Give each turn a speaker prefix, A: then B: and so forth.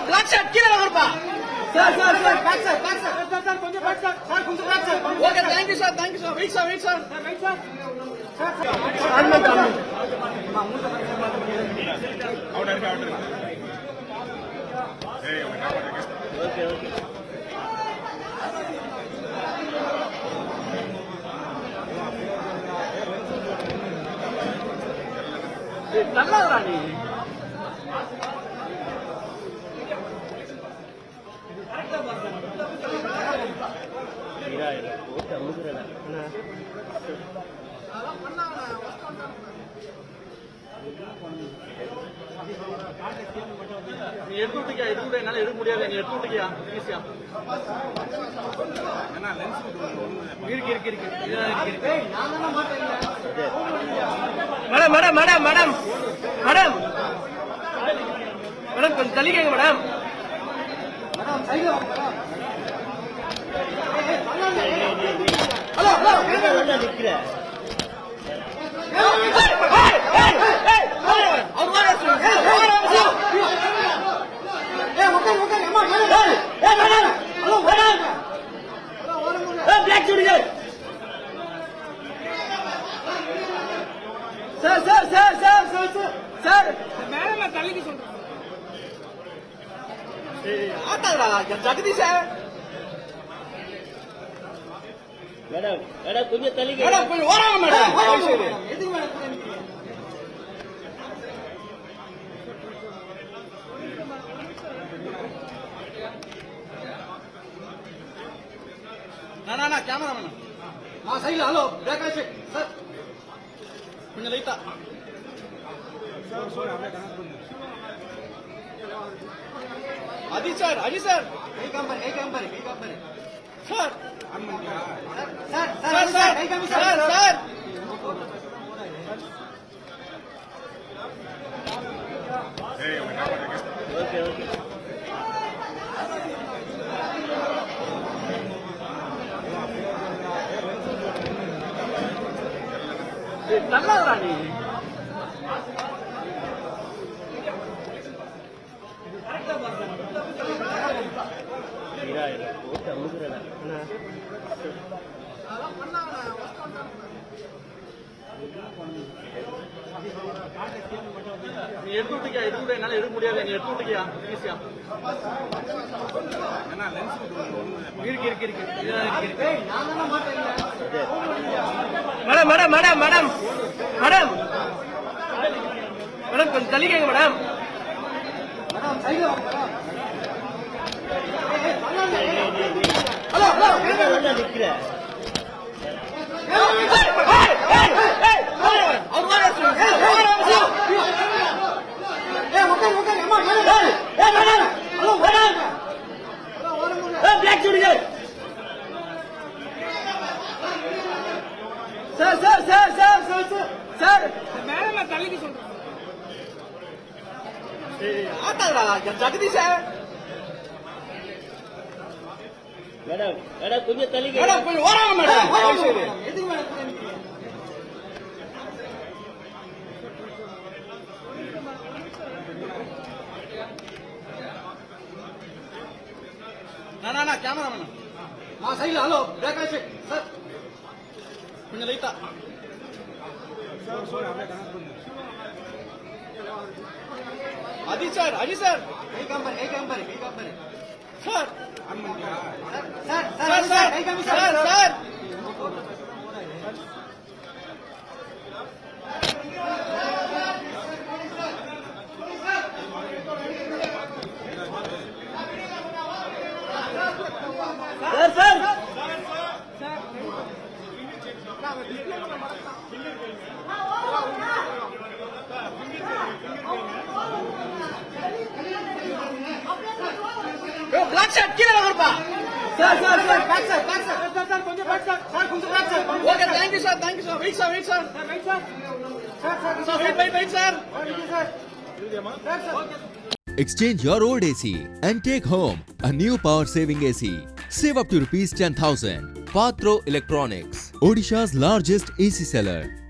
A: black shirt கீழ வாங்கப்பா sir back sir கொஞ்சம் back sir கொஞ்சம் back sir okay thank you sir wait sir அம்மா அவுட் இருக்கு ஏய் ஓகே நல்லா ராணி நீ எடுத்து விட்டுக்கியா என்னால எடுக்க முடியாது நீ எடுத்து விட்டுக்கியா ஈஸியா இருக்கு மேடம் கொஞ்சம் தள்ளிக்கங்க மேடம் ஹலோ நிக்கிறேன் சார் மேடம் தள்ளிக்கு சொல்றேன் ஜெகதீஷ் மேடம் கொஞ்சம் தள்ளிக்கு மேடம் கொஞ்சம் ஓராங்க மேடம் எதுக்கு மேடம் நான் கேமராமேன் சைடுல ஹலோ பிரேக் ஆச்சு சார் கொஞ்சம் லைட்டா அஜி சார் கை காம்பர் சார் கை காம்பர் சார் ஓகே நல்லா ராணி நீ எடுத்து விட்டுக்கியா என்னால எடுக்க முடியாது நீ எடுத்து விட்டுக்கியா ஈஸியா இருக்கு மேடம் கொஞ்சம் தள்ளிக்கங்க மேடம் ஹலோ நிக்கிறேன் சார் மேடம் தள்ளிக்கு சொல்றேன் ஜெகதீஷ் மேடம் கொஞ்சம் தள்ளிக்கு மேடம் கொஞ்சம் ஓராங்க மேடம் எதுக்கு மேடம் நான் கேமராமேன் சைடுல ஹலோ பிரேக் ஆச்சு சார் கொஞ்சம் லைட்டா அஜி சார் கை காம்பர் சார் கை காம்பர் சார் black shirt கீழ வாங்கப்பா சார் back sir கொஞ்சம் back sir கொஞ்சம் back sir okay thank you sir wait sir wait sir sir
B: Exchange your old AC and take home a new power saving AC. Save up to ₹10,000. Patro Electronics, Odisha's largest AC seller.